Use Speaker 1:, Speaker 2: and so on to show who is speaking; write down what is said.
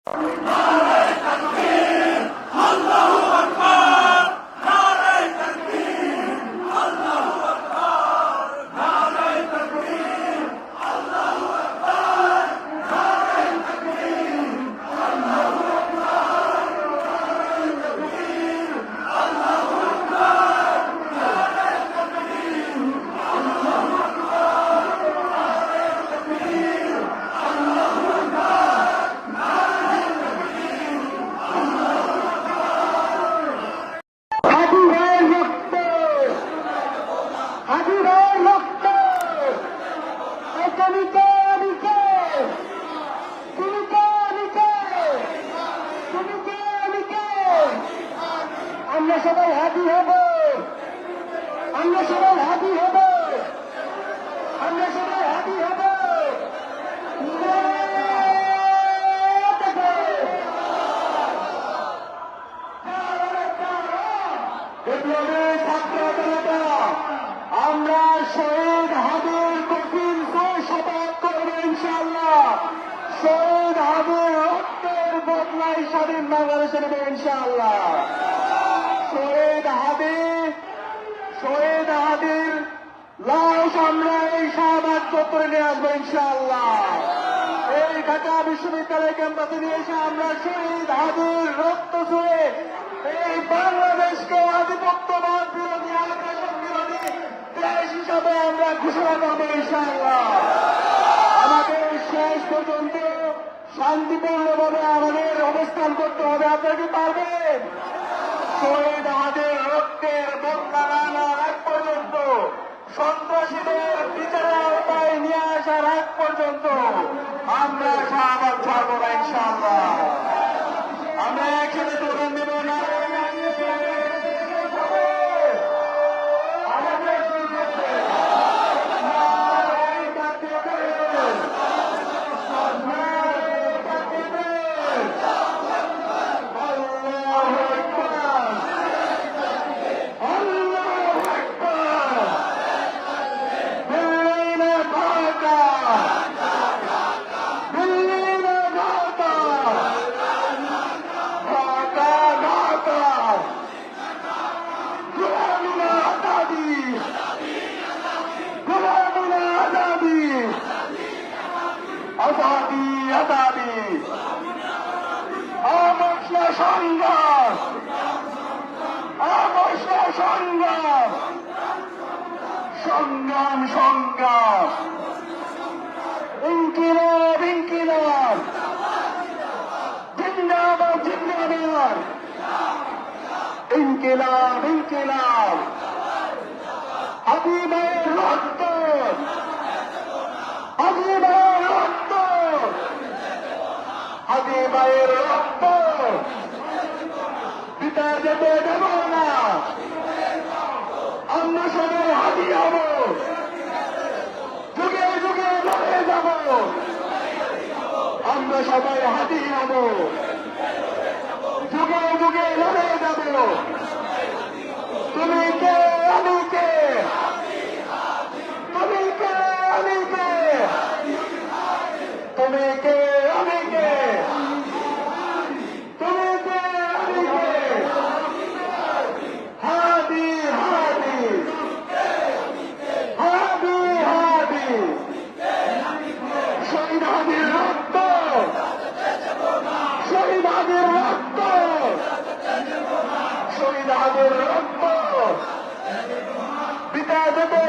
Speaker 1: আমরা সবাই হাজি হব, আমরা সবাই হাজি হব, আমরা সবাই হাজি হব। আমরা শহীদ হাবির কঠিন শপথ করব ইনশাআল্লাহ। শহীদ হাবির রক্তের বদলায় স্বাধীন বাংলাদেশ নেবে ইনশাআল্লাহ। শহীদ হাদির লাশ আমরা এই শাহবাগ চত্বরে নিয়ে আসবো ইনশাআল্লাহ। এই ঢাকা বিশ্ববিদ্যালয় ক্যাম্পাসে নিয়ে এসে আমরা শহীদ হাদির রক্ত ছুঁয়ে এই বাংলাদেশকে আধিপত্যবাদ বিরোধী আগ্রাসন বিরোধী দেশ হিসাবে আমরা ঘোষণা করবো ইনশাআল্লাহ। আমাদের শেষ পর্যন্ত শান্তিপূর্ণভাবে আমাদের অবস্থান করতে হবে। আপনারা কি পারবেন? শহীদ হাদির রক্তের বদলা আনার আগ পর্যন্ত, সন্ত্রাসীদের বিচারের আওতায় নিয়ে আসার আগ পর্যন্ত আমরা শাহবাগ ছাড়বো না ইনশাআল্লাহ। আমরা একসাথে স্লোগান দেব না। আজাদি আজাদি অবশ্যই সংগ্রাম, অবশ্যই সংগ্রাম, সংগ্রাম সংগ্রাম, ইনকিলাব ইনকিলাব, জিন্দাবাদ জিন্দাবাদ, ইনকিলাব ইনকিলাব, হাবিবের রক্ত, হাবিবের রক্ত, হাবিবের রক্ত পিতা যেতে দেব না। আমরা সবাই হাজি হব, যুগে যুগে লড়ে যাব। আমরা সবাই হাজি হব, যুগে যুগে লড়ে যাব। তুমি কে আমি কে, তুমি কে আমি কে, তুমি কে আমি কে, তুমি কে আমি কে। হাদি হাদি হাদি হাদি, শহীদ হাদির রক্ত, শহীদ হাদির রক্ত, শহীদ হাদির রক্ত পিতা যেতে